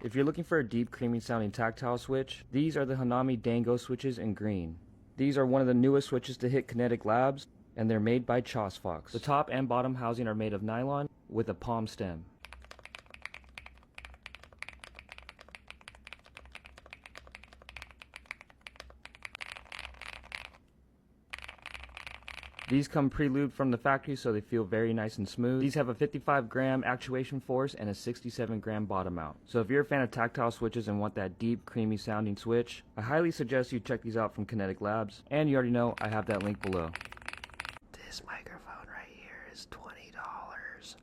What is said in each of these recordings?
If you're looking for a deep, creamy sounding tactile switch, these are the Hanami Dango Switches in green. These are one of the newest switches to hit Kinetic Labs, and they're made by Fox. The top and bottom housing are made of nylon with a palm stem. These come pre-lubed from the factory, so they feel very nice and smooth. These have a 55-gram actuation force and a 67-gram bottom mount. So if you're a fan of tactile switches and want that deep, creamy sounding switch, I highly suggest you check these out from Kinetic Labs. And you already know I have that link below. This microphone right here is $20.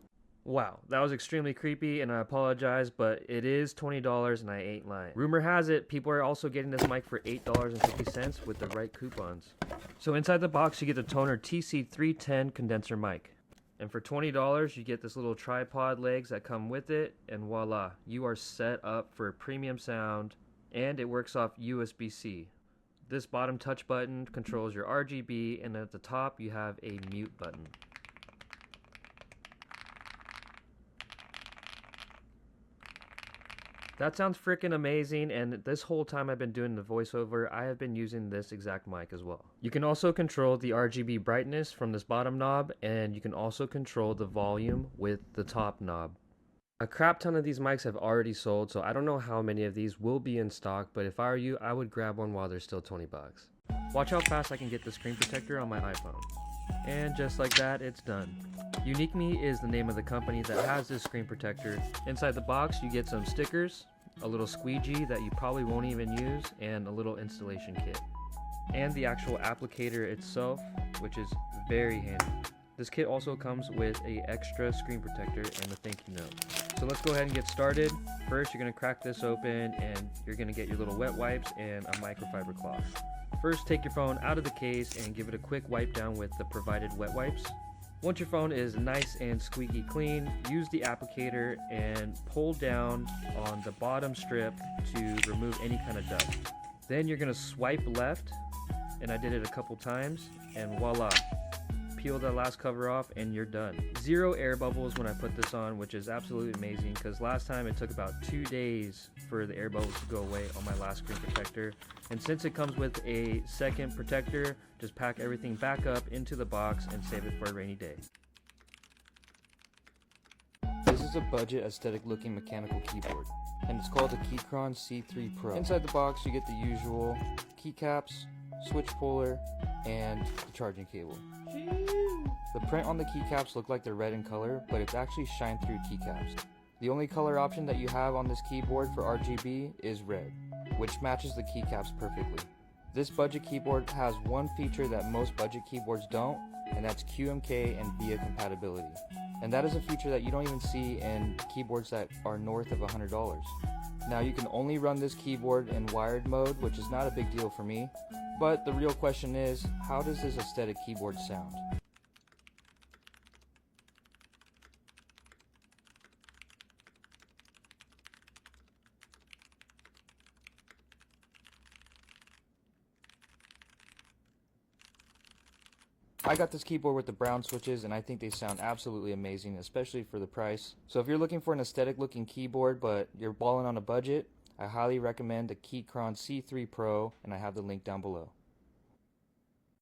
Wow, that was extremely creepy, and I apologize, but it is $20 and I ain't lying. Rumor has it, people are also getting this mic for $8.50 with the right coupons. So inside the box you get the Toner TC310 condenser mic. And for $20 you get this little tripod legs that come with it, and voila, you are set up for premium sound, and it works off USB-C. This bottom touch button controls your RGB, and at the top you have a mute button. That sounds freaking amazing, and this whole time I've been doing the voiceover, I have been using this exact mic as well. You can also control the RGB brightness from this bottom knob, and you can also control the volume with the top knob. A crap ton of these mics have already sold, so I don't know how many of these will be in stock, but if I were you, I would grab one while they're still 20 bucks. Watch how fast I can get the screen protector on my iPhone. And just like that, it's done. Unique Me is the name of the company that has this screen protector. Inside the box you get some stickers, a little squeegee that you probably won't even use, and a little installation kit. And the actual applicator itself, which is very handy. This kit also comes with an extra screen protector and a thank you note. So let's go ahead and get started. First you're going to crack this open, and you're going to get your little wet wipes and a microfiber cloth. First, take your phone out of the case and give it a quick wipe down with the provided wet wipes. Once your phone is nice and squeaky clean, use the applicator and pull down on the bottom strip to remove any kind of dust. Then you're going to swipe left, and I did it a couple times, and voila. Peel the last cover off and you're done. Zero air bubbles when I put this on, which is absolutely amazing, because last time it took about 2 days for the air bubbles to go away on my last screen protector. And since it comes with a second protector, just pack everything back up into the box and save it for a rainy day. This is a budget aesthetic looking mechanical keyboard, and it's called the Keychron C3 Pro. Inside the box you get the usual keycaps, switch puller, and the charging cable. The print on the keycaps look like they're red in color, but it's actually shine-through keycaps. The only color option that you have on this keyboard for RGB is red, which matches the keycaps perfectly. This budget keyboard has one feature that most budget keyboards don't, and that's QMK and VIA compatibility. And that is a feature that you don't even see in keyboards that are north of $100. Now you can only run this keyboard in wired mode, which is not a big deal for me, but the real question is, how does this aesthetic keyboard sound? I got this keyboard with the brown switches, and I think they sound absolutely amazing, especially for the price. So if you're looking for an aesthetic looking keyboard but you're balling on a budget, I highly recommend the Keychron C3 Pro, and I have the link down below.